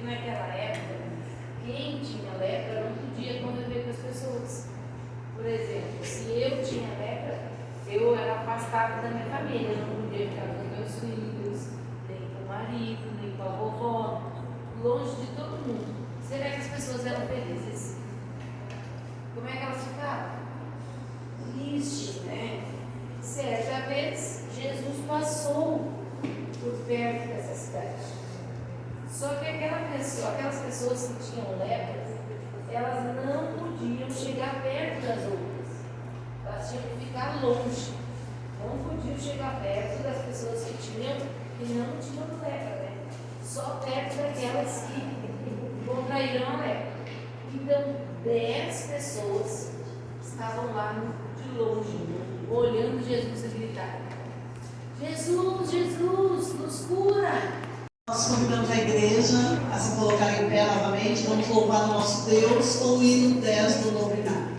porque naquela época, quem tinha lepra não podia conviver com as pessoas. Por exemplo, se eu tinha lepra, eu era afastada da minha família, eu não podia ficar com os meus filhos, nem com o marido, nem com a vovó, longe de todo mundo. Será que as pessoas eram felizes? Como é que elas ficavam? Triste, né? Certa vez, Jesus passou por perto dessa cidade. Só que aquelas pessoas que tinham lepra, elas não podiam chegar perto das outras. Elas tinham que ficar longe. Não podiam chegar perto das pessoas que não tinham lepra, né? Só perto daquelas que contraíram a lepra. Então, 10 pessoas estavam lá de longe, olhando Jesus e gritar: Jesus, Jesus, nos cura! Nós convidamos a igreja a se colocar em pé novamente. Vamos louvar o nosso Deus com o hino 10 do Novo Inário.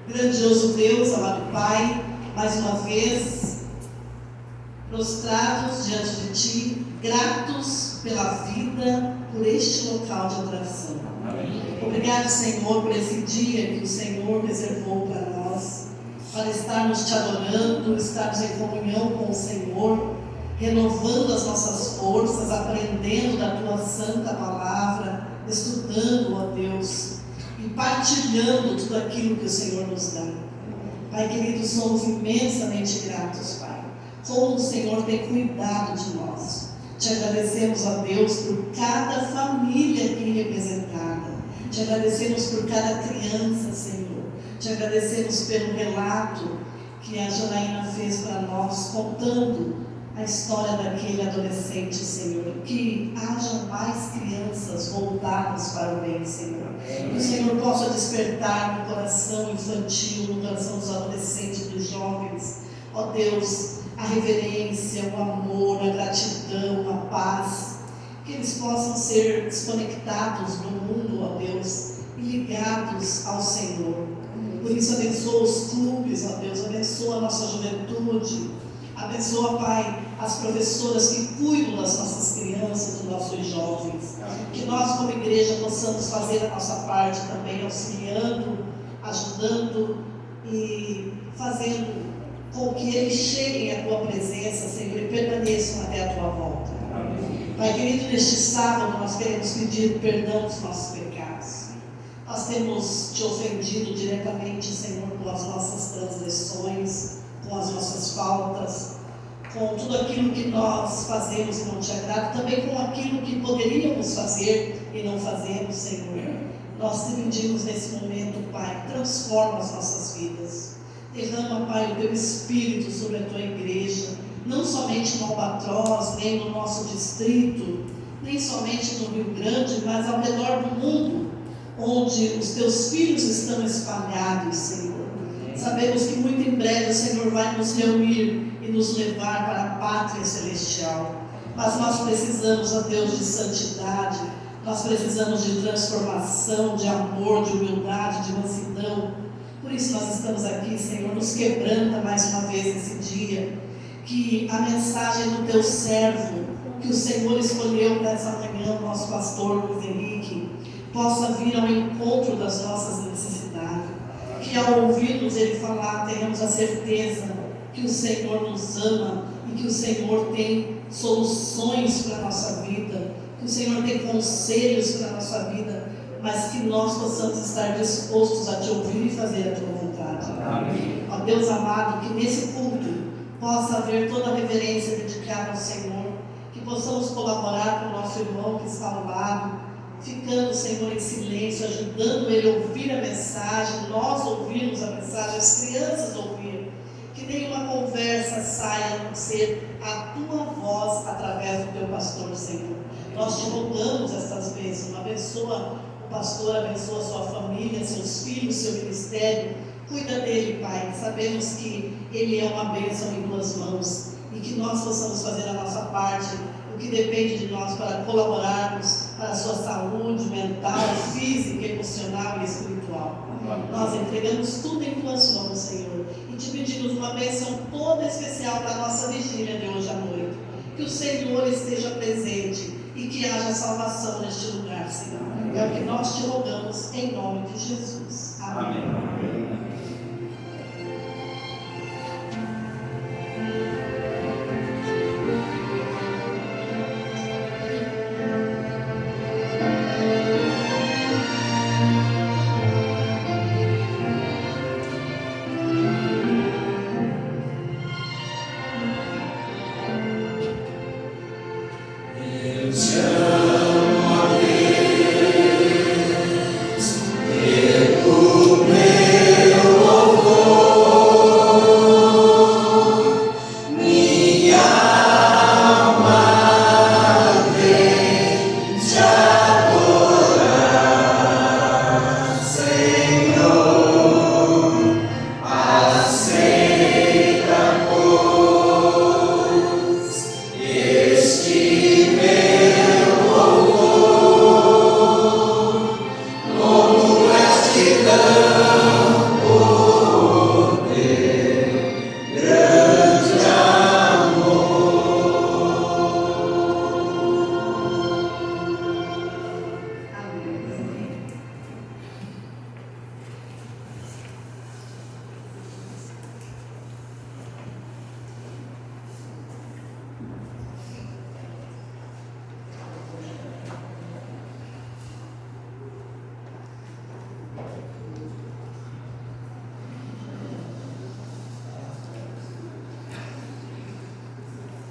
Grandioso Deus, amado Pai, mais uma vez, prostrados diante de Ti, gratos pela vida, por este local de adoração. Amém. Obrigado, Senhor, por esse dia que o Senhor reservou para nós, para estarmos Te adorando, estarmos em comunhão com o Senhor, renovando as nossas forças, aprendendo da Tua santa palavra, estudando, ó Deus, e partilhando tudo aquilo que o Senhor nos dá. Pai querido, somos imensamente gratos, Pai, como o Senhor tem cuidado de nós. Te agradecemos, ó Deus, por cada família aqui representada. Te agradecemos por cada criança, Senhor. Te agradecemos pelo relato que a Janaína fez para nós, contando a história daquele adolescente, Senhor. Que haja mais crianças voltadas para o bem, Senhor. Que o Senhor possa despertar no coração infantil, no coração dos adolescentes, dos jovens, ó Deus, a reverência, o amor, a gratidão, a paz. Que eles possam ser desconectados do mundo, ó Deus, e ligados ao Senhor. Por isso, abençoa os clubes, ó Deus, abençoa a nossa juventude, abençoa, Pai, as professoras que cuidam das nossas crianças, dos nossos jovens. Que nós, como igreja, possamos fazer a nossa parte também, auxiliando, ajudando e fazendo com que eles cheguem à Tua presença, Senhor, e permaneçam até a Tua volta. Pai querido, neste sábado nós queremos pedir perdão dos nossos pecados. Nós temos Te ofendido diretamente, Senhor, com as nossas transgressões, com as nossas faltas, com tudo aquilo que nós fazemos e não Te agrada, também com aquilo que poderíamos fazer e não fazemos, Senhor. Nós Te pedimos nesse momento, Pai, transforma as nossas vidas. Derrama, Pai, o Teu Espírito sobre a Tua igreja, não somente no Albatroz, nem no nosso distrito, nem somente no Rio Grande, mas ao redor do mundo, onde os Teus filhos estão espalhados, Senhor. Sabemos que muito em breve o Senhor vai nos reunir e nos levar para a pátria celestial. Mas nós precisamos, ó Deus, de santidade, nós precisamos de transformação, de amor, de humildade, de mansidão. Por isso nós estamos aqui, Senhor, nos quebranta mais uma vez esse dia, que a mensagem do Teu servo, que o Senhor escolheu para essa manhã, o nosso pastor Luiz Henrique, possa vir ao encontro das nossas necessidades, que ao ouvirmos Ele falar, tenhamos a certeza que o Senhor nos ama e que o Senhor tem soluções para a nossa vida, que o Senhor tem conselhos para a nossa vida, mas que nós possamos estar dispostos a Te ouvir e fazer a Tua vontade. Amém. Ó Deus amado, que nesse culto possa haver toda a reverência dedicada ao Senhor, que possamos colaborar com o nosso irmão que está ao lado, ficando, Senhor, em silêncio, ajudando ele a ouvir a mensagem, nós ouvirmos a mensagem, as crianças ouvirem, que nenhuma conversa saia a não ser a Tua voz através do Teu pastor, Senhor. Nós Te rogamos estas bênçãos, abençoa o pastor, abençoa a sua família, seus filhos, seu ministério, cuida dele, Pai. Sabemos que ele é uma bênção em Tuas mãos e que nós possamos fazer a nossa parte, o que depende de nós para colaborarmos para a sua saúde mental, física, emocional e espiritual. Nós entregamos tudo em Tuas mãos, Senhor, e Te pedimos uma bênção toda especial para a nossa vigília de hoje à noite. Que o Senhor esteja presente e que haja salvação neste lugar, Senhor. É o que nós Te rogamos em nome de Jesus. Amém. Amém.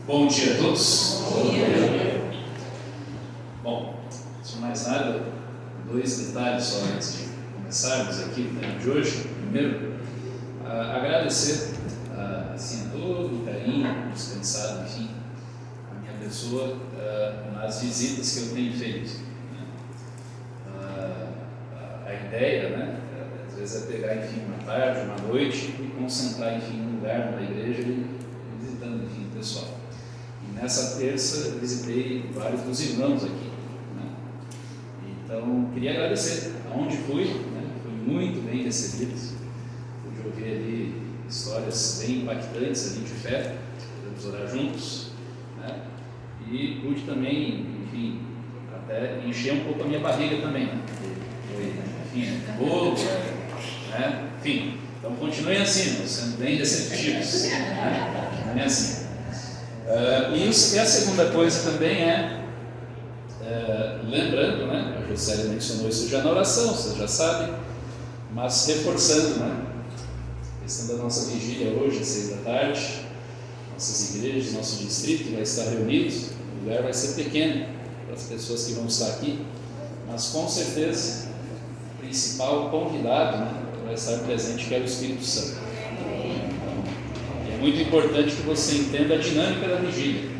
Bom dia a todos. Bom dia. Bom, antes de mais nada, dois detalhes só antes de começarmos aqui no tema de hoje. Primeiro, agradecer assim, a todo o carinho dispensado, enfim, a minha pessoa nas visitas que eu tenho feito. A ideia, né, às vezes é pegar, enfim, uma tarde, uma noite e concentrar, enfim, um lugar na igreja e visitando, enfim, o pessoal. E nessa terça visitei vários dos irmãos aqui, né? E Então, queria agradecer. Aonde fui, né? Fui muito bem recebido. Pude ouvir ali histórias bem impactantes ali de fé, podemos orar juntos, né? E pude também, enfim, até encher um pouco a minha barriga também, né? Enfim, bolo, né? Enfim, então continuem assim, sendo bem receptivos, né? Não é assim. E a segunda coisa também lembrando, né? A José mencionou isso já na oração, vocês já sabem, mas reforçando, né? A questão da nossa vigília hoje, às 6 da tarde, nossas igrejas, nosso distrito vai estar reunido, o lugar vai ser pequeno para as pessoas que vão estar aqui, mas com certeza o principal convidado, né, vai estar presente, que é o Espírito Santo. E é muito importante que você entenda a dinâmica da vigília.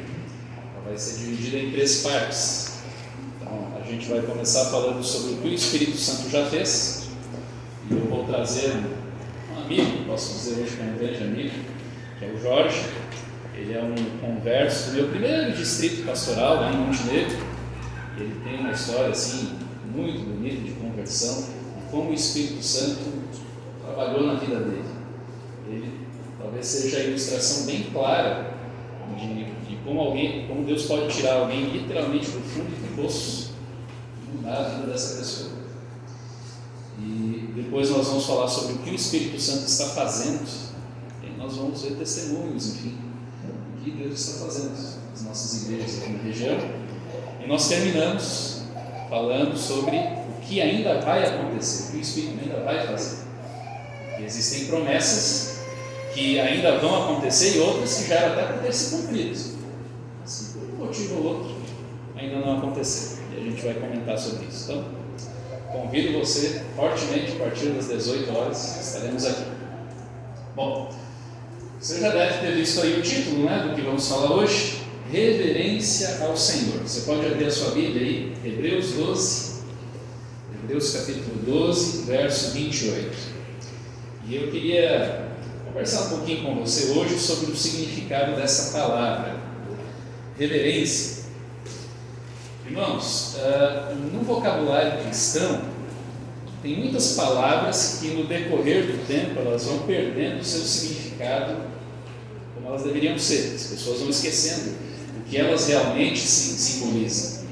Ela vai ser dividida em 3 partes. Então, a gente vai começar falando sobre o que o Espírito Santo já fez, e eu vou trazer um amigo, posso dizer hoje que é um grande amigo, que é o Jorge. Ele é um converso do meu primeiro distrito pastoral lá em Montenegro. Ele tem uma história assim muito bonita de conversão, e como o Espírito Santo trabalhou na vida dele. Ele talvez seja a ilustração bem clara de como Deus pode tirar alguém literalmente do fundo do poço e mudar a vida dessa pessoa. E depois nós vamos falar sobre o que o Espírito Santo está fazendo, e nós vamos ver testemunhos, enfim, do que Deus está fazendo nas nossas igrejas aqui na região. E nós terminamos falando sobre o que ainda vai acontecer, o que o Espírito ainda vai fazer. E existem promessas que ainda vão acontecer e outras que já eram até para ter se cumprido, mas por um motivo ou outro ainda não aconteceu. E a gente vai comentar sobre isso. Então, convido você fortemente, a partir das 18 horas, estaremos aqui. Bom, você já deve ter visto aí o título, né, do que vamos falar hoje: Reverência ao Senhor. Você pode abrir a sua Bíblia aí, Hebreus 12, Hebreus capítulo 12, verso 28. E eu queria conversar um pouquinho com você hoje sobre o significado dessa palavra, reverência. Irmãos, no vocabulário cristão, tem muitas palavras que no decorrer do tempo elas vão perdendo o seu significado como elas deveriam ser. As pessoas vão esquecendo o que elas realmente simbolizam.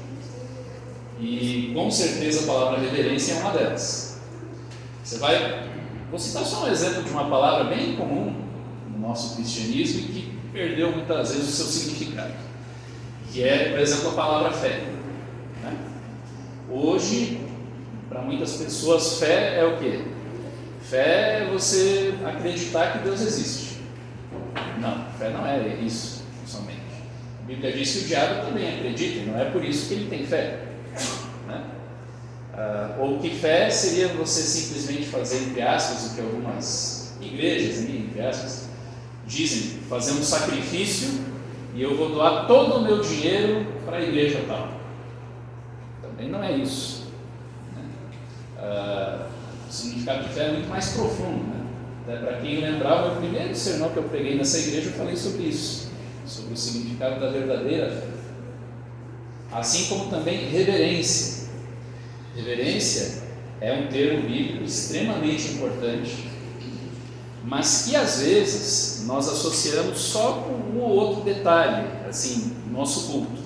E com certeza a palavra reverência é uma delas. Vou citar só um exemplo de uma palavra bem comum no nosso cristianismo e que perdeu muitas vezes o seu significado, que é, por exemplo, a palavra fé, né? Hoje, para muitas pessoas, fé é o quê? Fé é você acreditar que Deus existe. Não, fé não é isso somente. A Bíblia diz que o diabo também acredita, e não é por isso que ele tem fé, né? Ou que fé seria você simplesmente fazer, entre aspas, o que algumas igrejas, entre aspas, dizem: fazer um sacrifício e eu vou doar todo o meu dinheiro para a igreja tal. Também não é isso, né? O significado de fé é muito mais profundo, né? Para quem lembrar, o meu primeiro sermão que eu preguei nessa igreja, eu falei sobre isso, sobre o significado da verdadeira fé, assim como também reverência. Reverência é um termo bíblico extremamente importante, mas que às vezes nós associamos só com um ou outro detalhe, assim, no nosso culto.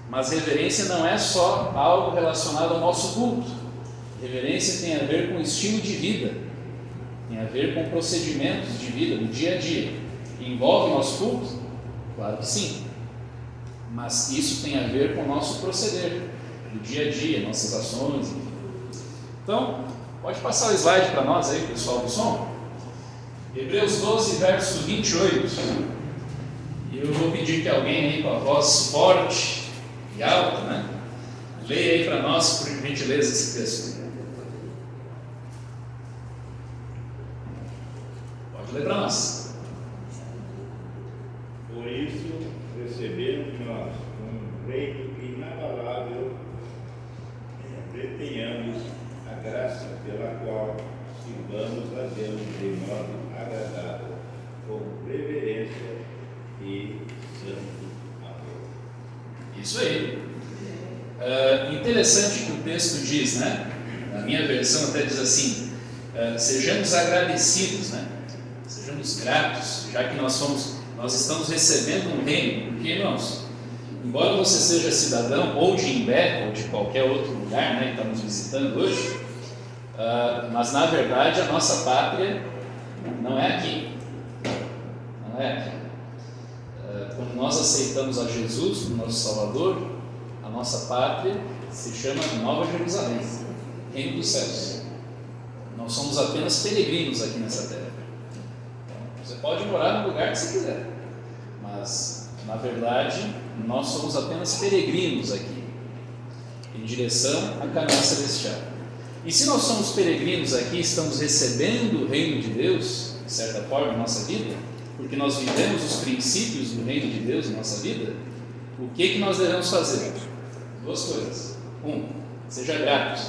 Mas reverência não é só algo relacionado ao nosso culto. Reverência tem a ver com estilo de vida, tem a ver com procedimentos de vida, no dia a dia. Envolve o nosso culto? Claro que sim, mas isso tem a ver com o nosso proceder do dia a dia, nossas ações, enfim. Então, pode passar o slide para nós aí, pessoal do som. Hebreus 12, verso 28. E eu vou pedir que alguém aí com a voz forte e alta, né, leia aí para nós, por gentileza, esse texto. Pode ler para nós. Por isso, recebemos nós um reino inabalável, retenhamos a graça pela qual sirvamos a Deus de modo agradável, com reverência e santo amor. Isso aí. Interessante que o texto diz, né? Na minha versão até diz assim, sejamos agradecidos, né? Sejamos gratos, já que nós estamos recebendo um reino. Porque, irmãos, embora você seja cidadão ou de Imbé ou de qualquer outro lugar, né, que estamos visitando hoje, mas na verdade a nossa pátria não é aqui. Não é aqui. Quando nós aceitamos a Jesus como nosso Salvador, a nossa pátria se chama Nova Jerusalém, Reino dos Céus. Nós somos apenas peregrinos aqui nessa terra. Você pode morar no lugar que você quiser, mas na verdade nós somos apenas peregrinos aqui, em direção à Canaã celestial. E se nós somos peregrinos aqui, estamos recebendo o reino de Deus, de certa forma, em nossa vida, porque nós vivemos os princípios do reino de Deus em nossa vida, o que nós devemos fazer? Duas coisas. Seja grato.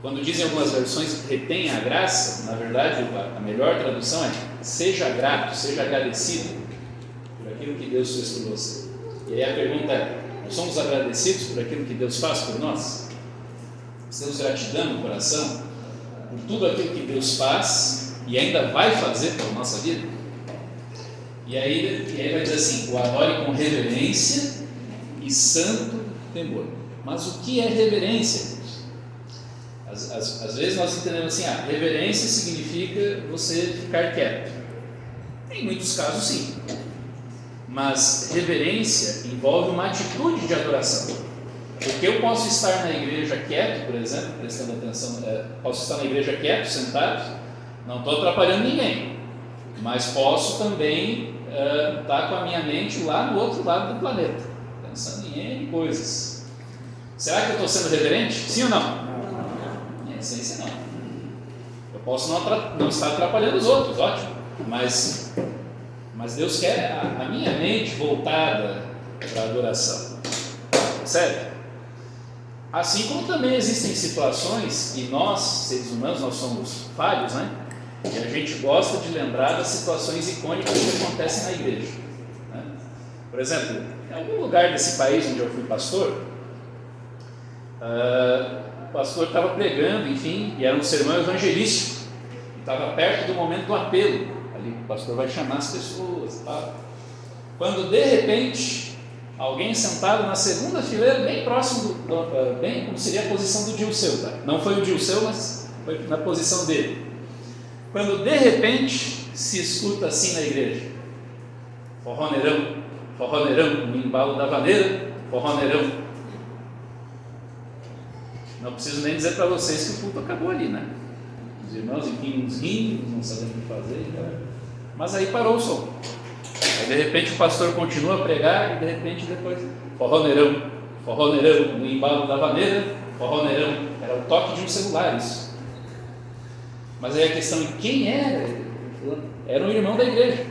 Quando dizem algumas versões retenha a graça, na verdade a melhor tradução é seja grato, seja agradecido por aquilo que Deus fez por você. E aí a pergunta é, nós somos agradecidos por aquilo que Deus faz por nós? Nós temos gratidão no coração por tudo aquilo que Deus faz e ainda vai fazer pela nossa vida? E aí vai dizer assim, o adore com reverência e santo temor. Mas o que é reverência? Às vezes nós entendemos assim, reverência significa você ficar quieto. Em muitos casos sim, mas reverência envolve uma atitude de adoração. Porque eu posso estar na igreja quieto, por exemplo, prestando atenção, posso estar na igreja quieto, sentado, não estou atrapalhando ninguém, mas posso também estar com a minha mente lá no outro lado do planeta, pensando em N coisas. Será que eu estou sendo reverente? Sim ou não? Em essência não. Eu posso não estar atrapalhando os outros, ótimo, mas Deus quer a minha mente voltada para a adoração, certo? Assim como também existem situações, e nós, seres humanos, nós somos falhos, né? E a gente gosta de lembrar das situações icônicas que acontecem na igreja, né? Por exemplo, em algum lugar desse país onde eu fui pastor, o pastor estava pregando, enfim, e era um sermão evangelístico, estava perto do momento do apelo, ali o pastor vai chamar as pessoas, tá? Quando de repente, alguém sentado na segunda fileira, bem próximo, bem como seria a posição do Dilceu, tá? Não foi o Dilceu, mas foi na posição dele. Quando de repente se escuta assim na igreja, forroneirão, forroneirão, no embalo da vaneira, forroneirão. Não preciso nem dizer para vocês que o culto acabou ali, né? Os irmãos, enfim, uns rindo, não sabendo o que fazer, né? Mas aí parou o som. Aí de repente o pastor continua a pregar e de repente depois, forroneirão, forroneirão, no embalo da vaneira, forroneirão. Era o toque de um celular isso. Mas aí a questão de quem era? Era um irmão da igreja.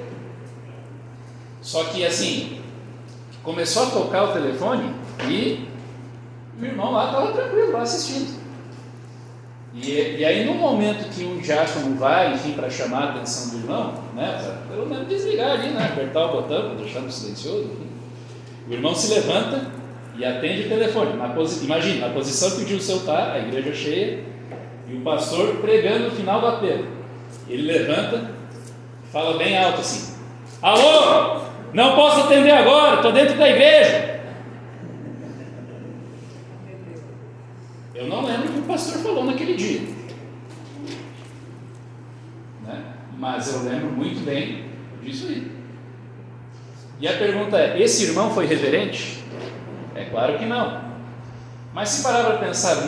Só que assim, começou a tocar o telefone e o irmão lá estava tranquilo, lá assistindo. E aí no momento que um diácono vai, enfim, para chamar a atenção do irmão, né, para pelo menos desligar ali, né, apertar o botão para deixar no silencioso, enfim, o irmão se levanta e atende o telefone. Imagina, na posição que o Dilceu está, a igreja cheia, e o pastor pregando no final do apelo. Ele levanta, fala bem alto assim: alô, não posso atender agora, estou dentro da igreja. Eu não lembro o que o pastor falou naquele dia, né? Mas eu lembro muito bem disso aí. E a pergunta é: esse irmão foi reverente? É claro que não. Mas se parar para pensar,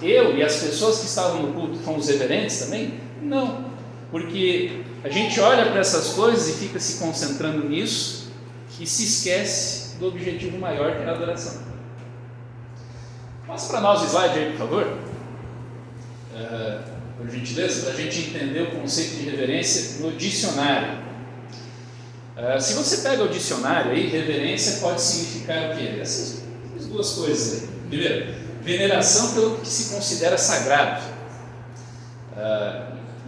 eu e as pessoas que estavam no culto fomos reverentes também? Não, porque a gente olha para essas coisas e fica se concentrando nisso e se esquece do objetivo maior, que é a adoração. Passa para nós o slide aí, por favor, por gentileza, para a gente entender o conceito de reverência no dicionário. Se você pega o dicionário aí, reverência pode significar o quê? Essas duas coisas aí. Primeiro, veneração pelo que se considera sagrado.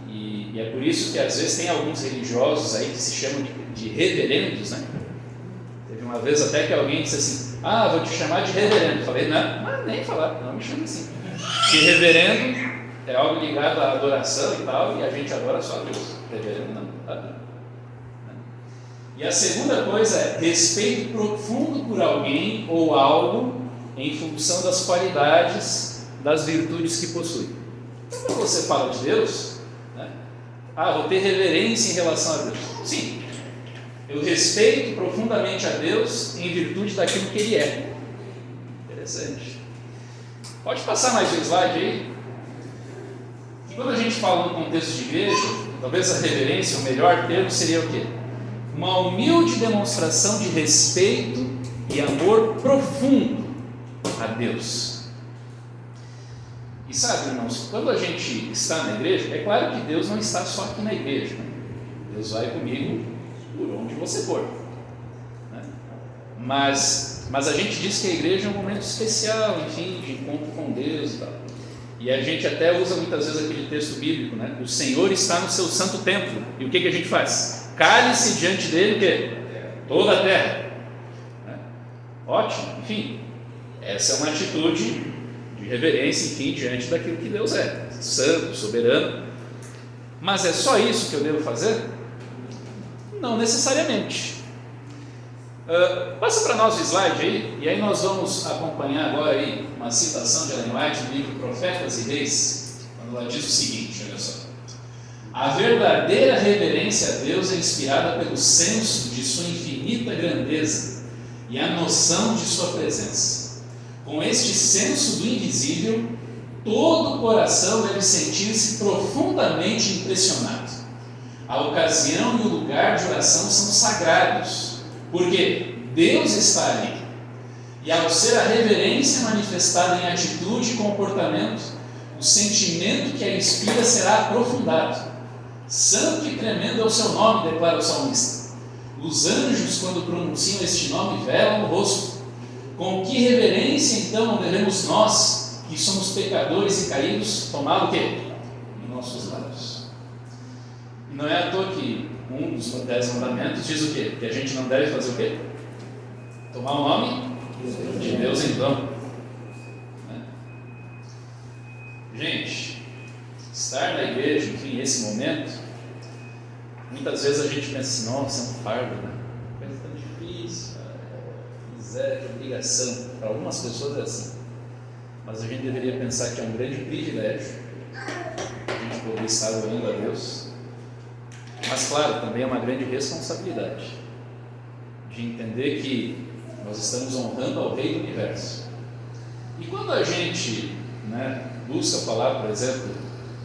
E é por isso que às vezes tem alguns religiosos aí que se chamam de reverendos, né? Teve uma vez até que alguém disse assim: vou te chamar de reverendo. Falei, não, mas nem falar, não me chame assim. Porque reverendo é algo ligado à adoração e tal, e a gente adora só a Deus. Reverendo não, tá? E a segunda coisa é respeito profundo por alguém ou algo em função das qualidades, das virtudes que possui. Então, quando você fala de Deus, né? Vou ter reverência em relação a Deus. Sim, eu respeito profundamente a Deus em virtude daquilo que Ele é. Interessante. Pode passar mais um slide aí? E quando a gente fala no contexto de igreja, talvez a reverência, o melhor termo seria o quê? Uma humilde demonstração de respeito e amor profundo a Deus. E sabe, irmãos, quando a gente está na igreja, é claro que Deus não está só aqui na igreja, né? Deus vai comigo por onde você for, né? Mas a gente diz que a igreja é um momento especial, enfim, de encontro com Deus e tal. E a gente até usa muitas vezes aquele texto bíblico, né? O Senhor está no seu santo templo. E o que a gente faz? Cale-se diante dele, o quê? Toda a terra. Né? Ótimo, enfim, essa é uma atitude de reverência, enfim, diante daquilo que Deus é, santo, soberano. Mas é só isso que eu devo fazer? Não necessariamente. Passa para nós o slide aí, e aí nós vamos acompanhar agora aí uma citação de Ellen White no livro Profetas e Reis, quando ela diz o seguinte, olha só: a verdadeira reverência a Deus é inspirada pelo senso de sua infinita grandeza e a noção de sua presença. Com este senso do invisível, todo o coração deve sentir-se profundamente impressionado. A ocasião e o lugar de oração são sagrados, porque Deus está ali. E ao ser a reverência manifestada em atitude e comportamento, o sentimento que a inspira será aprofundado. Santo e tremendo é o seu nome, declara o salmista. Os anjos, quando pronunciam este nome, velam o rosto. Com que reverência, então, não devemos nós, que somos pecadores e caídos, tomá-lo o quê? Em nossos lábios. E não é à toa que um dos 10 mandamentos diz o quê? Que a gente não deve fazer o quê? Tomar o nome de Deus em vão. Né? Gente, estar na igreja, enfim, nesse momento, muitas vezes a gente pensa assim, nossa, é um fardo, né? Coisa tão difícil, miséria, obrigação. Para algumas pessoas é assim. Mas a gente deveria pensar que é um grande privilégio a gente poder estar orando a Deus. Mas claro, também é uma grande responsabilidade de entender que nós estamos honrando ao Rei do Universo. E quando a gente, né, busca falar, por exemplo,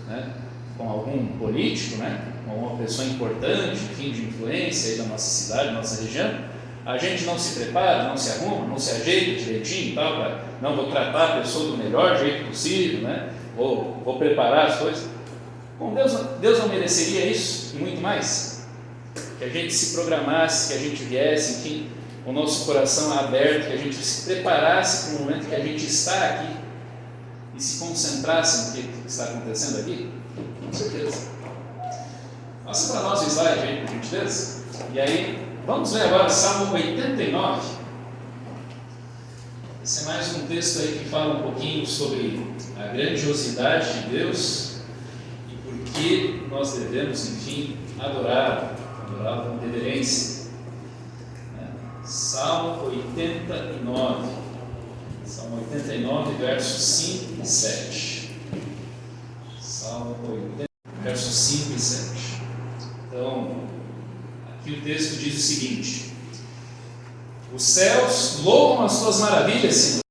né, com algum político, né, com alguma pessoa importante, enfim, de influência aí da nossa cidade, da nossa região, a gente não se prepara, não se arruma, não se ajeita direitinho e tal, para não vou tratar a pessoa do melhor jeito possível, né, vou preparar as coisas. Com Deus não mereceria isso e muito mais? Que a gente se programasse, que a gente viesse, enfim, o nosso coração aberto, que a gente se preparasse para o momento que a gente está aqui e se concentrasse no que está acontecendo aqui? Com certeza. Passa para nós o slide aí, por gentileza. E aí, vamos ler agora Salmo 89. Esse é mais um texto aí que fala um pouquinho sobre a grandiosidade de Deus e por que nós devemos, enfim, adorá-lo com reverência. Salmo 89. Salmo 89, versos 5 e 7. Salmo 89, versos 5 e 7. Então, aqui o texto diz o seguinte: os céus louvam as tuas maravilhas, Senhor,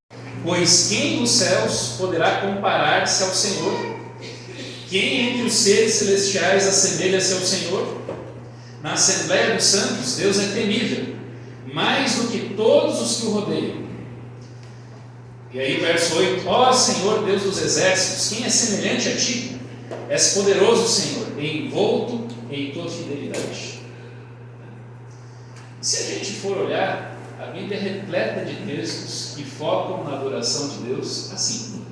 pois quem nos céus poderá comparar-se ao Senhor? Quem entre os seres celestiais assemelha-se ao Senhor? Na Assembleia dos Santos, Deus é temível, mais do que todos os que o rodeiam. E aí, verso 8: ó Senhor, Deus dos exércitos, quem é semelhante a ti? És poderoso, Senhor, envolto em tua fidelidade. Se a gente for olhar, a Bíblia é repleta de textos que focam na adoração de Deus assim,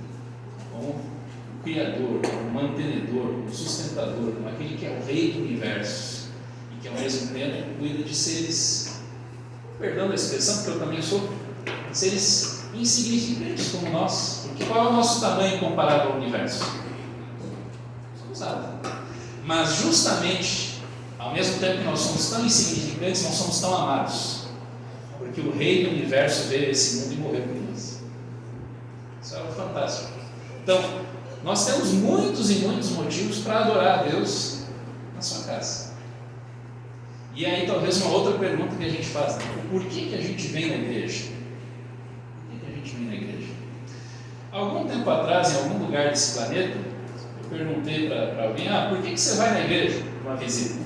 como o Criador, o mantenedor, o sustentador, como aquele que é o Rei do Universo e que ao mesmo tempo cuida de seres, perdão a expressão, porque eu também sou seres insignificantes como nós. Porque qual é o nosso tamanho comparado ao universo? Somos nada. Mas justamente, ao mesmo tempo que nós somos tão insignificantes, nós somos tão amados. Porque o Rei do Universo veio a esse mundo e morreu por nós. Isso é algo fantástico. Então, nós temos muitos e muitos motivos para adorar a Deus na sua casa. E aí talvez uma outra pergunta que a gente faz, né? Por que a gente vem na igreja? Por que a gente vem na igreja? Algum tempo atrás, em algum lugar desse planeta, eu perguntei para alguém, por que você vai na igreja? Uma visita.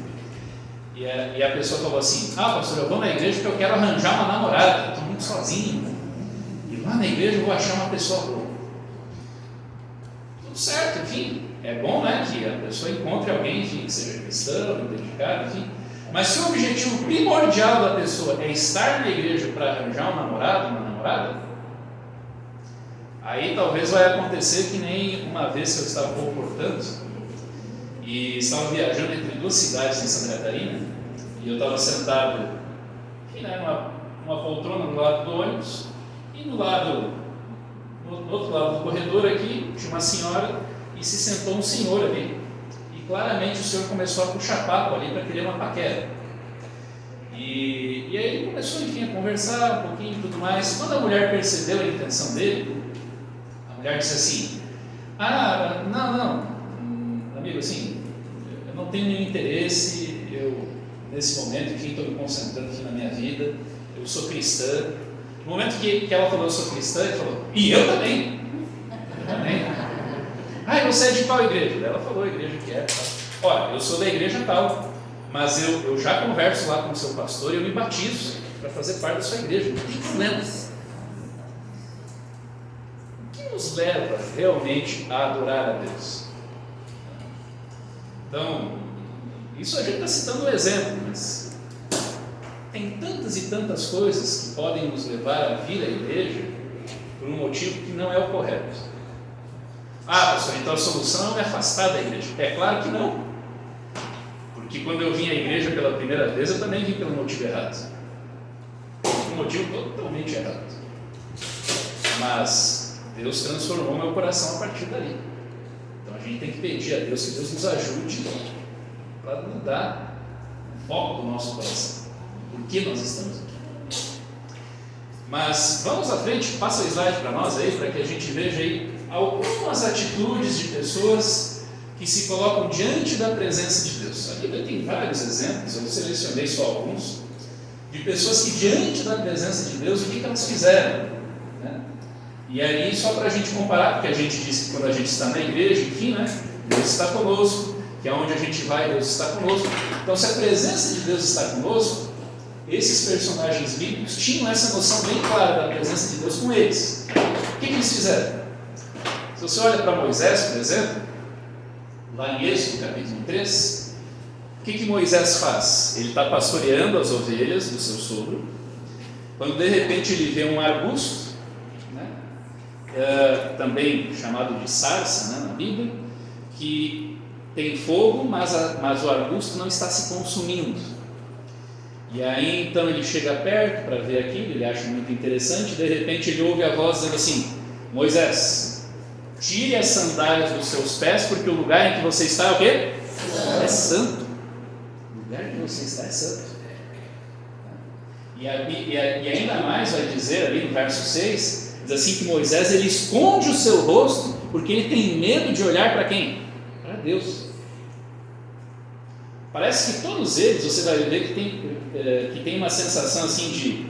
E a pessoa falou assim, pastor, eu vou na igreja porque eu quero arranjar uma namorada, estou muito sozinho. E lá na igreja eu vou achar uma pessoa boa. Tudo certo, enfim, é bom, né, que a pessoa encontre alguém, enfim, que seja cristão, dedicado, enfim. Mas se o objetivo primordial da pessoa é estar na igreja para arranjar um namorado, uma namorada, aí talvez vai acontecer que nem uma vez que eu estava comportando e estava viajando entre duas cidades em Santa Catarina e eu estava sentado aqui, né, numa poltrona do lado do ônibus e no outro lado do corredor aqui tinha uma senhora e se sentou um senhor ali. E claramente o senhor começou a puxar papo ali para querer uma paquera. E aí ele começou, enfim, a conversar um pouquinho e tudo mais. Quando a mulher percebeu a intenção dele, a mulher disse assim, não, amigo, assim, eu não tenho nenhum interesse, eu, nesse momento, enfim, estou me concentrando aqui na minha vida, eu sou cristã. No momento que ela falou, eu sou cristã, ele falou, e eu também. Eu também. E você é de qual igreja? Ela falou a igreja que é. Olha, eu sou da igreja tal, mas eu já converso lá com o seu pastor e eu me batizo para fazer parte da sua igreja. Não tem problema. O que nos leva realmente a adorar a Deus? Então, isso a gente está citando um exemplo, mas tem tantas e tantas coisas que podem nos levar a vir à igreja por um motivo que não é o correto. Pastor, então a solução é me afastar da igreja. É claro que não. Porque quando eu vim à igreja pela primeira vez, eu também vim pelo motivo errado. Um motivo totalmente errado. Mas Deus transformou meu coração a partir dali. Então a gente tem que pedir a Deus que Deus nos ajude para mudar o foco do nosso coração. Por que nós estamos aqui? Mas vamos à frente, passa o slide para nós aí, para que a gente veja aí algumas atitudes de pessoas que se colocam diante da presença de Deus. A Bíblia tem vários exemplos, eu selecionei só alguns, de pessoas que diante da presença de Deus, o que elas fizeram? Né? E aí, só para a gente comparar, porque a gente disse que quando a gente está na igreja, enfim, né, Deus está conosco, que aonde a gente vai, Deus está conosco. Então, se a presença de Deus está conosco, esses personagens bíblicos tinham essa noção bem clara da presença de Deus com eles. O que eles fizeram? Se você olha para Moisés, por exemplo, lá em Êxodo capítulo 3, o que Moisés faz? Ele está pastoreando as ovelhas do seu sogro, quando de repente ele vê um arbusto, né, também chamado de sarça, né, na Bíblia, que tem fogo, mas o arbusto não está se consumindo. E aí então ele chega perto para ver aquilo, ele acha muito interessante, de repente ele ouve a voz dizendo assim, Moisés, tire as sandálias dos seus pés, porque o lugar em que você está é o quê? É santo. O lugar em que você está é santo. E ainda mais vai dizer ali no verso 6, diz assim que Moisés ele esconde o seu rosto, porque ele tem medo de olhar para quem? Para Deus. Parece que todos eles, você vai ver que tem uma sensação assim de,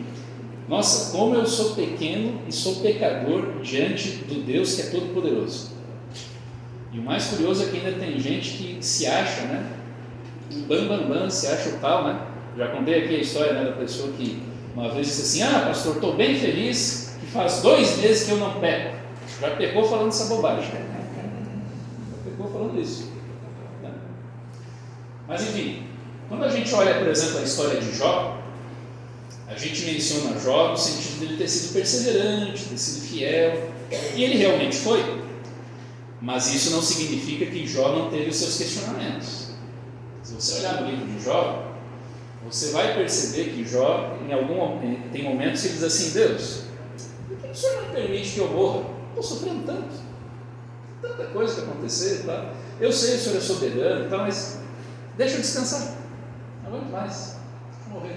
nossa, como eu sou pequeno e sou pecador diante do Deus que é todo poderoso. E o mais curioso é que ainda tem gente que se acha, né, um bambambam, se acha o tal, né? Já contei aqui a história, né, da pessoa que uma vez disse assim, pastor, estou bem feliz que faz 2 meses que eu não peco. Já pecou falando essa bobagem. Já pecou falando isso. Mas enfim, quando a gente olha, por exemplo, a história de Jó, a gente menciona Jó no sentido de ele ter sido perseverante, ter sido fiel, e ele realmente foi. Mas isso não significa que Jó não teve os seus questionamentos. Se você olhar no livro de Jó, você vai perceber que Jó, tem momentos que ele diz assim, Deus, permite que eu morra? Estou sofrendo tanto, tanta coisa que acontecer e tal. Eu sei que o Senhor é soberano e tal, mas deixa eu descansar, não aguento mais, vou morrer.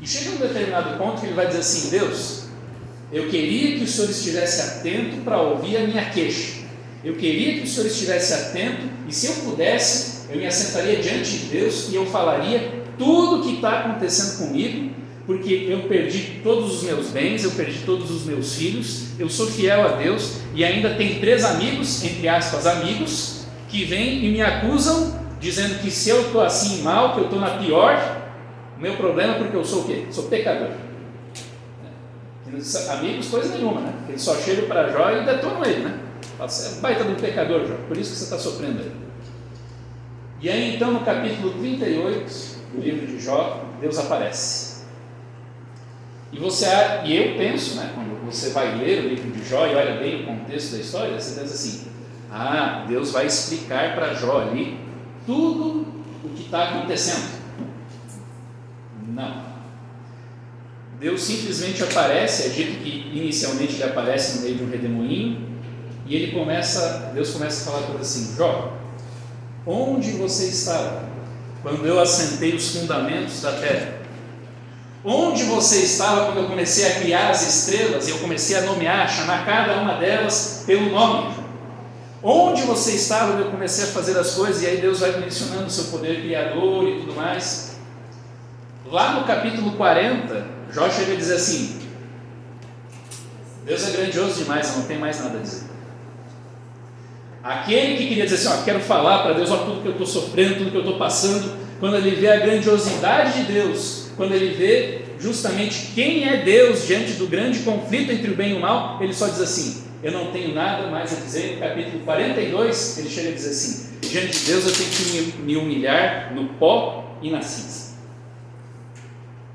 E chega um determinado ponto que ele vai dizer assim: Deus, eu queria que o Senhor estivesse atento para ouvir a minha queixa. Eu queria que o Senhor estivesse atento, e se eu pudesse, eu me assentaria diante de Deus e eu falaria tudo o que está acontecendo comigo, porque eu perdi todos os meus bens, eu perdi todos os meus filhos, eu sou fiel a Deus, e ainda tem 3 amigos, entre aspas, amigos, que vêm e me acusam, dizendo que se eu estou assim mal, que eu estou na pior, o meu problema é porque eu sou o quê? Sou pecador. Amigos, coisa nenhuma, né? Eles só chegam para Jó e detonam ele, né? Você é baita de um pecador, Jó, por isso que você está sofrendo aí. E aí então no capítulo 38 do livro de Jó, Deus aparece. E eu penso, né, quando você vai ler o livro de Jó e olha bem o contexto da história, você pensa assim: Deus vai explicar para Jó ali tudo o que está acontecendo. Não. Deus simplesmente aparece, é dito que inicialmente ele aparece no meio de um redemoinho, e Deus começa a falar para ele assim: Jó, onde você estava quando eu assentei os fundamentos da terra? Onde você estava quando eu comecei a criar as estrelas e eu comecei a nomear, chamar cada uma delas pelo nome? Onde você estava quando eu comecei a fazer as coisas? E aí Deus vai mencionando o seu poder criador e tudo mais. Lá no capítulo 40, Jó chega a dizer assim: Deus é grandioso demais, eu não tenho mais nada a dizer. Aquele que queria dizer assim: quero falar para Deus, tudo que eu estou sofrendo, tudo que eu estou passando, quando ele vê a grandiosidade de Deus, quando ele vê justamente quem é Deus diante do grande conflito entre o bem e o mal, ele só diz assim: eu não tenho nada mais a dizer. No capítulo 42, ele chega a dizer assim: diante de Deus eu tenho que me humilhar no pó e na cinza.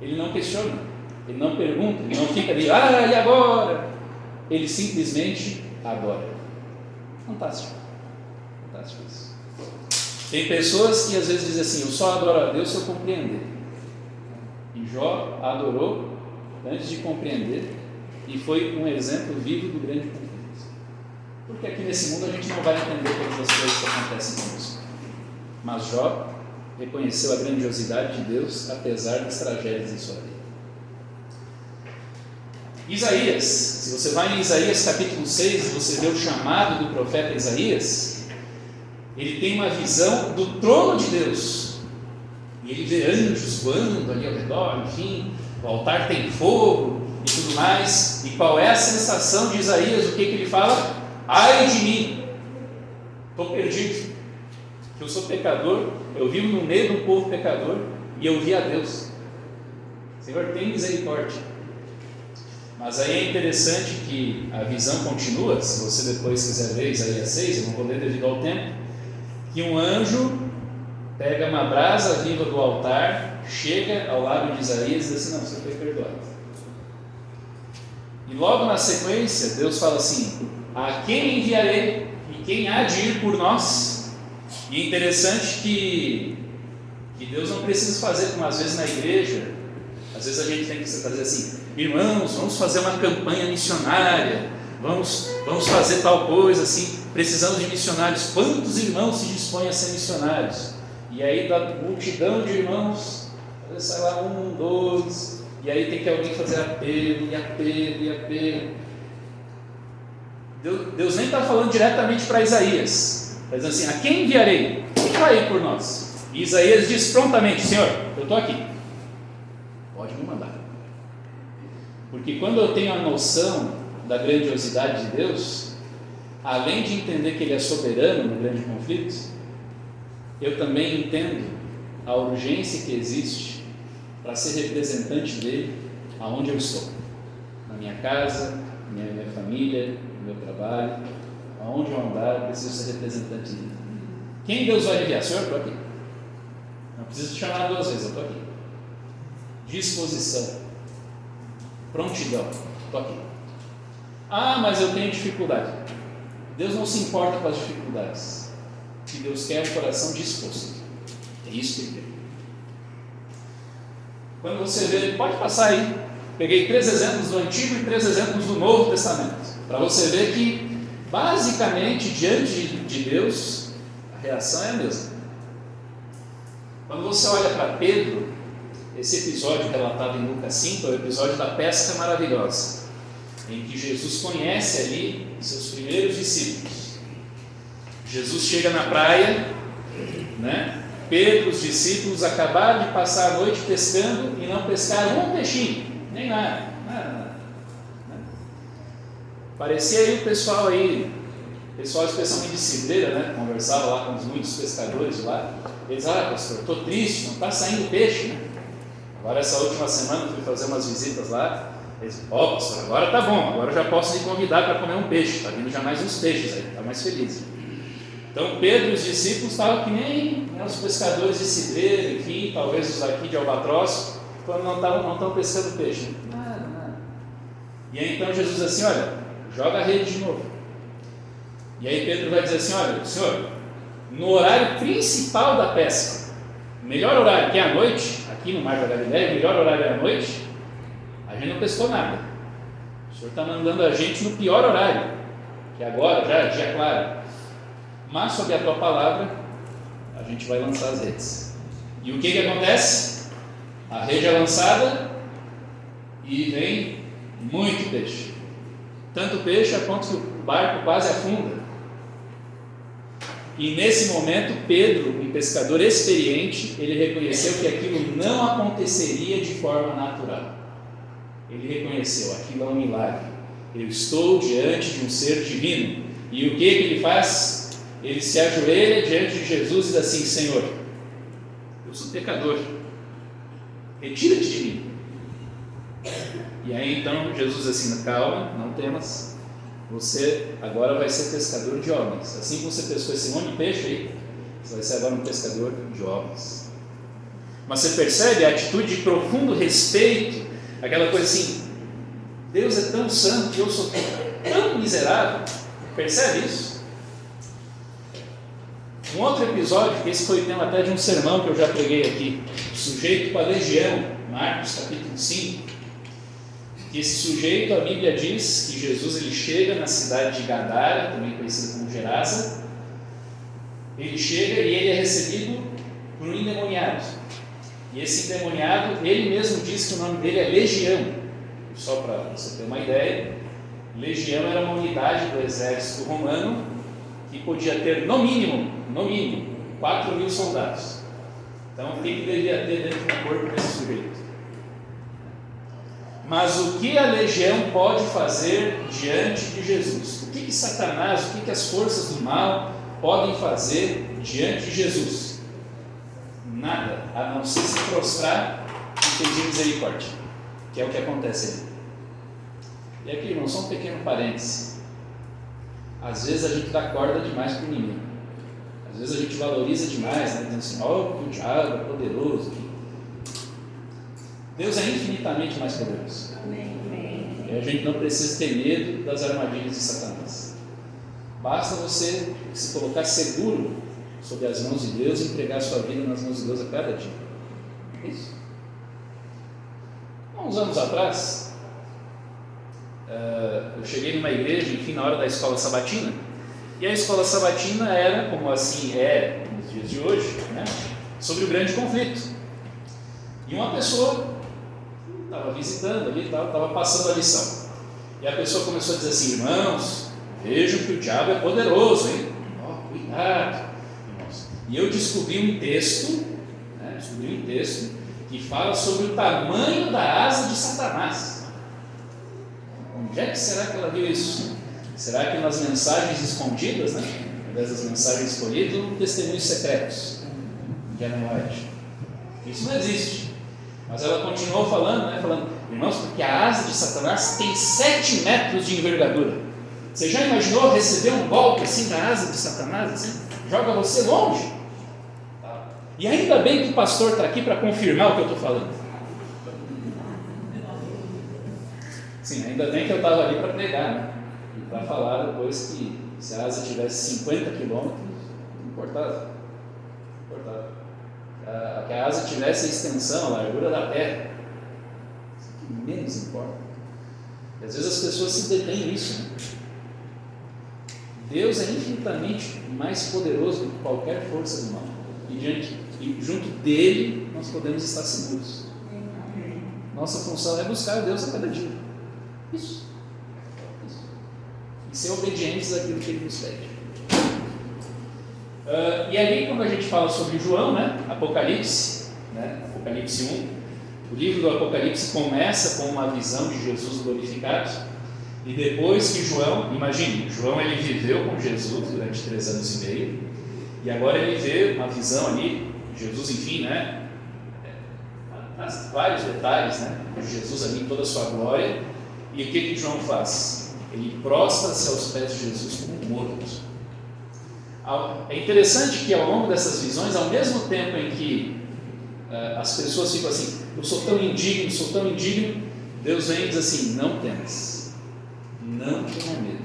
Ele não questiona, ele não pergunta, ele não fica ali, e agora? Ele simplesmente adora. Fantástico, fantástico isso. Tem pessoas que às vezes dizem assim: eu só adoro a Deus se eu compreender. E Jó adorou antes de compreender, e foi um exemplo vivo do grande conflito. Porque aqui nesse mundo a gente não vai entender todas as coisas que acontecem conosco, mas Jó reconheceu a grandiosidade de Deus apesar das tragédias em sua vida. Isaías, se você vai em Isaías capítulo 6, você vê o chamado do profeta Isaías, ele tem uma visão do trono de Deus, e ele vê anjos voando ali ao redor, enfim, o altar tem fogo e tudo mais. E qual é a sensação de Isaías? O que ele fala? Ai de mim, estou perdido, que eu sou pecador, eu vivo no meio de um povo pecador, e eu vi a Deus. Senhor, tem misericórdia. Mas aí é interessante que a visão continua. Se você depois quiser ver Isaías 6, eu não vou ler devido ao tempo, que um anjo pega uma brasa viva do altar, chega ao lado de Isaías e diz assim: não, você foi perdoado. E logo na sequência Deus fala assim: a quem enviarei e quem há de ir por nós? E é interessante que Deus não precisa fazer como às vezes na igreja. Às vezes a gente tem que fazer assim: irmãos, vamos fazer uma campanha missionária, vamos fazer tal coisa assim, precisamos de missionários. Quantos irmãos se dispõem a ser missionários? E aí da multidão de irmãos, às vezes sai lá 1, 2, e aí tem que alguém fazer apelo. Deus nem está falando diretamente para Isaías, está dizendo assim: a quem enviarei? Quem vai ir por nós? E Isaías diz prontamente: Senhor, eu estou aqui, pode me mandar. Porque quando eu tenho a noção da grandiosidade de Deus, além de entender que Ele é soberano no grande conflito, eu também entendo a urgência que existe para ser representante dele aonde eu estou, na minha casa, na minha família, no meu trabalho, aonde eu andar, eu preciso ser representante dele. Quem Deus vai enviar? Senhor, estou aqui. Não preciso te chamar 2 vezes, eu estou aqui. Disposição, prontidão, estou aqui. Mas eu tenho dificuldade. Deus não se importa com as dificuldades. O que Deus quer é um coração disposto. É isso que Ele quer. Quando você vê, pode passar aí, Peguei 3 exemplos do Antigo e 3 exemplos do Novo Testamento, para você ver que, basicamente, diante de Deus, a reação é a mesma. Quando você olha para Pedro, esse episódio relatado em Lucas 5 é o episódio da pesca maravilhosa, em que Jesus conhece ali seus primeiros discípulos. Jesus chega na praia, né? Pedro, os discípulos acabaram de passar a noite pescando e não pescaram um peixinho, nem nada. Parecia aí o pessoal especialmente de Cidreira, né? Conversava lá com muitos pescadores de lá. Eles, pastor, estou triste, não está saindo peixe, né? Agora essa última semana eu fui fazer umas visitas lá. Eles, pastor, agora tá bom, agora eu já posso lhe convidar para comer um peixe, está vindo já mais uns peixes aí, está mais feliz. Então Pedro e os discípulos estavam que nem os pescadores de Cidreira, enfim, talvez os aqui de Albatroz, quando não estão pescando peixe. Nada. E aí então Jesus diz assim, olha, joga a rede de novo. E aí Pedro vai dizer assim, olha, Senhor, no horário principal da pesca, o melhor horário que é a noite, aqui no Mar da Galileia, o melhor horário é a noite, a gente não pescou nada. O Senhor está mandando a gente no pior horário, que agora já é dia claro. Mas sob a tua palavra, a gente vai lançar as redes. E o que acontece? A rede é lançada e vem muito peixe. Tanto peixe a ponto que o barco quase afunda. E nesse momento, Pedro, um pescador experiente, ele reconheceu que aquilo não aconteceria de forma natural. Ele reconheceu, aquilo é um milagre. Eu estou diante de um ser divino. E o que ele faz? Ele se ajoelha diante de Jesus e diz assim, Senhor, eu sou pecador, retira-te de mim. E aí então Jesus diz assim, calma, não temas, você agora vai ser pescador de homens. Assim como você pescou esse monte de peixe aí, você vai ser agora um pescador de homens. Mas você percebe a atitude de profundo respeito, aquela coisa assim, Deus é tão santo e eu sou tão miserável. Percebe isso? Um outro episódio, que esse foi tema até de um sermão que eu já preguei aqui, o sujeito com a legião, Marcos capítulo 5, que esse sujeito, a Bíblia diz que Jesus ele chega na cidade de Gadara, também conhecida como Gerasa, ele chega e ele é recebido por um endemoniado, e esse endemoniado, ele mesmo diz que o nome dele é Legião. Só para você ter uma ideia, Legião era uma unidade do exército romano que podia ter no mínimo 4.000 soldados. Então o que devia ter dentro do corpo desse sujeito? Mas o que a legião pode fazer diante de Jesus? O que Satanás, o que as forças do mal podem fazer diante de Jesus? Nada, a não ser se prostrar e pedir misericórdia, que é o que acontece ali. E aqui, irmão, só um pequeno parêntese. Às vezes a gente dá corda demais para o inimigo. Às vezes a gente valoriza demais, né? Dizendo assim, que o diabo é poderoso. Deus é infinitamente mais poderoso. Amém. E a gente não precisa ter medo das armadilhas de Satanás. Basta você se colocar seguro sob as mãos de Deus e entregar a sua vida nas mãos de Deus a cada dia. Isso. Há uns anos atrás, eu cheguei numa igreja, enfim, na hora da escola sabatina, e a escola sabatina era, como assim é nos dias de hoje, né, sobre o grande conflito. E uma pessoa estava visitando ali, estava passando a lição, e a pessoa começou a dizer assim, irmãos, vejam que o diabo é poderoso, hein? Cuidado, irmãos. E eu descobri um texto que fala sobre o tamanho da asa de Satanás. Onde é que será que ela viu isso? Será que nas mensagens escondidas, né? Ao invés das mensagens escolhidas, ou testemunhos secretos de Ellen White? Isso não existe. Mas ela continuou falando, né? Falando, irmãos, porque a asa de Satanás tem 7 metros de envergadura. Você já imaginou receber um golpe assim da asa de Satanás? Assim? Joga você longe. E ainda bem que o pastor está aqui para confirmar o que eu estou falando. Sim, ainda bem que eu estava ali para pregar, né? E para falar depois que se a asa tivesse 50 quilômetros, não importava. Que a asa tivesse a extensão, a largura da terra. que menos importa. E às vezes as pessoas se detêm nisso, né? Deus é infinitamente mais poderoso do que qualquer força do mal. E junto dele nós podemos estar seguros. Nossa função é buscar a Deus a cada dia. Isso. E ser obedientes àquilo que Ele nos pede. E ali, quando a gente fala sobre João, né? Apocalipse 1, o livro do Apocalipse começa com uma visão de Jesus glorificado. E depois que João, imagine, João ele viveu com Jesus durante 3 anos e meio. E agora ele vê uma visão ali, Jesus, enfim, né? Traz vários detalhes, né? De Jesus ali em toda a sua glória. E o que João faz? Ele prostra-se aos pés de Jesus como morto. É interessante que ao longo dessas visões, ao mesmo tempo em que as pessoas ficam assim, eu sou tão indigno, Deus vem e diz assim, não temas, não tenha medo.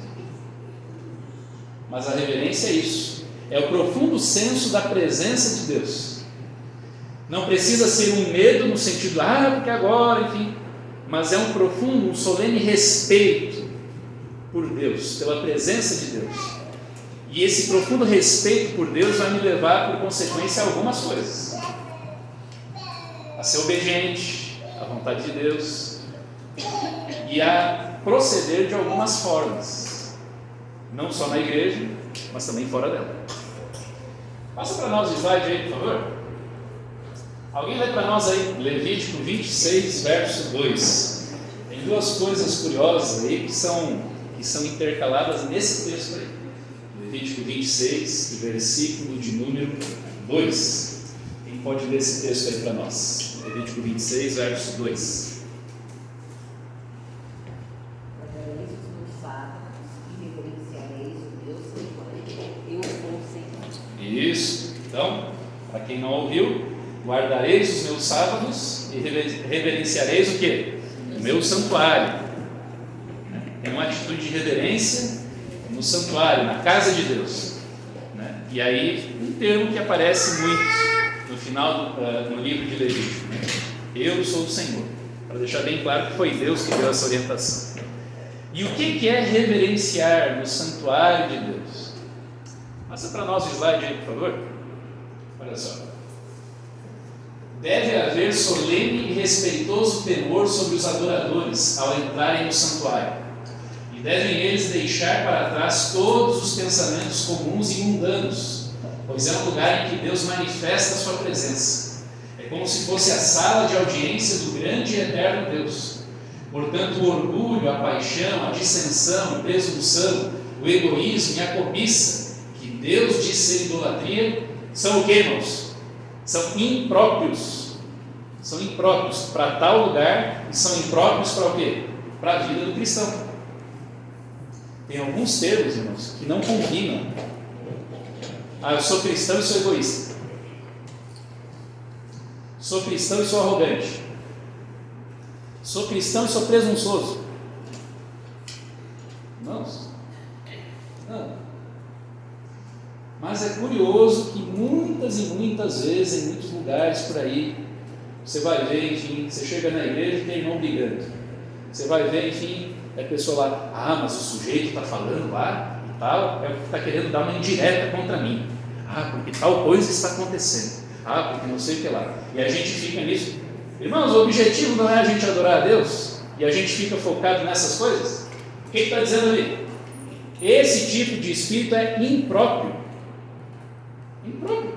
Mas a reverência é isso, é o profundo senso da presença de Deus. Não precisa ser um medo no sentido, porque agora, enfim, mas é um profundo, um solene respeito por Deus, pela presença de Deus. E esse profundo respeito por Deus vai me levar, por consequência, a algumas coisas. A ser obediente à vontade de Deus e a proceder de algumas formas, não só na igreja, mas também fora dela. Passa para nós o slide aí, por favor. Alguém lê para nós aí Levítico 26, verso 2. Tem duas coisas curiosas aí que são intercaladas nesse texto aí. Levítico 26, versículo de número 2. Quem pode ler esse texto aí para nós? Levítico 26, verso 2. Guardareis os meus sábados e reverenciareis o meu santuário. Eu sou o Senhor. Isso. Então, para quem não ouviu, guardareis os meus sábados e reverenciareis o quê? O meu santuário. É uma atitude de reverência no santuário, na casa de Deus, né? E aí um termo que aparece muito no final no livro de Levítico, né? Eu sou o Senhor, para deixar bem claro que foi Deus que deu essa orientação. E o que é reverenciar no santuário de Deus? Passa para nós o slide aí, por favor. Olha só. Deve haver solene e respeitoso temor sobre os adoradores ao entrarem no santuário. E devem eles deixar para trás todos os pensamentos comuns e mundanos, pois é um lugar em que Deus manifesta a sua presença. É como se fosse a sala de audiência do grande e eterno Deus. Portanto, o orgulho, a paixão, a dissensão, a presunção, o egoísmo e a cobiça, que Deus diz ser idolatria, são o que, irmãos? São impróprios. São impróprios para tal lugar e são impróprios para o quê? Para a vida do cristão. Tem alguns termos, irmãos, que não combinam. Eu sou cristão e sou egoísta. Sou cristão e sou arrogante. Sou cristão e sou presunçoso. Não. Mas é curioso que muitas e muitas vezes, em muitos lugares por aí, você vai ver, enfim, você chega na igreja e tem irmão brigando. Você vai ver, enfim, a pessoa lá, mas o sujeito está falando lá e tal, é porque está querendo dar uma indireta contra mim. Porque tal coisa está acontecendo. Porque não sei o que lá. E a gente fica nisso. Irmãos, o objetivo não é a gente adorar a Deus e a gente fica focado nessas coisas? O que está dizendo ali? Esse tipo de espírito é impróprio. Impróprio.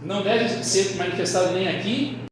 Não deve ser manifestado nem aqui